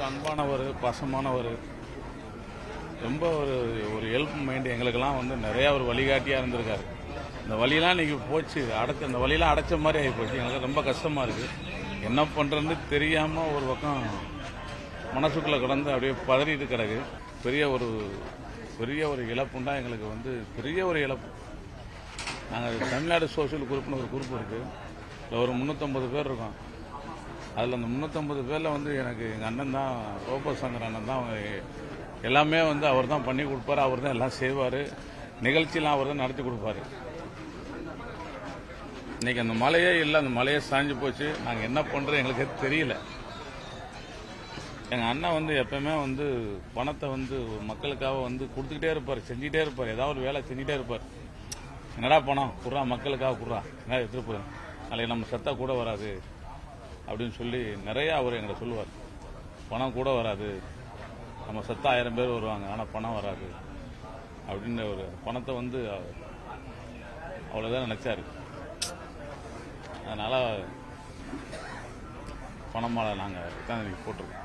அன்பானவர், பாசமானவர். ரொம்ப ஒரு ஒரு ஹெல்ப் மைண்டு. எங்களுக்கெல்லாம் வந்து நிறையா ஒரு வழிகாட்டியாக இருந்திருக்காரு. இந்த வழியெல்லாம் இன்றைக்கி போச்சு, அந்த வழியெல்லாம் அடைச்ச மாதிரி ஆகி போச்சு. எங்களுக்கு ரொம்ப கஷ்டமாக இருக்குது. என்ன பண்ணுறதுன்னு தெரியாமல் ஒரு பக்கம் மனசுக்குள்ளே கிடந்து அப்படியே பதறிட்டு கிடக்கு. பெரிய ஒரு இழப்புண்டா எங்களுக்கு வந்து பெரிய ஒரு இழப்பு. நாங்கள் தமிழ்நாடு சோசியல் குரூப்னு ஒரு குரூப் இருக்குது. அதில் ஒரு 350 பேர் இருக்கோம். அதில் அந்த 350 பேரில் வந்து எனக்கு எங்கள் அண்ணன் தான், ரோபோ சங்கர் அண்ணன் தான். எல்லாமே வந்து அவர் தான் பண்ணி கொடுப்பாரு, அவர் தான் எல்லாம் செய்வார். நிகழ்ச்சியெல்லாம் அவர் தான் நடத்தி கொடுப்பாரு. இன்றைக்கி அந்த மலையே இல்லை, அந்த மலையே சாஞ்சு போச்சு. நாங்கள் என்ன பண்ணுறது எங்களுக்கு தெரியல. எங்கள் அண்ணன் வந்து எப்பவுமே வந்து பணத்தை வந்து மக்களுக்காக வந்து கொடுத்துக்கிட்டே இருப்பார், செஞ்சுக்கிட்டே இருப்பார். ஏதாவது ஒரு வேலை செஞ்சுக்கிட்டே இருப்பார். என்னடா பணம் குடுறா, மக்களுக்காக குடுறா, என்ன எடுத்துகிட்டு போகிறேன், நாளைக்கு நம்ம சத்தா கூட வராது அப்படின்னு சொல்லி நிறையா அவர் எங்களை சொல்லுவார். பணம் கூட வராது, நம்ம சத்தா 1000 பேர் வருவாங்க, ஆனால் பணம் வராது அப்படின்னு ஒரு பணத்தை வந்து அவ்வளோதான் நினைச்சாரு. அதனால் பணமாலை நாங்கள் தான் போட்டிருக்கோம்.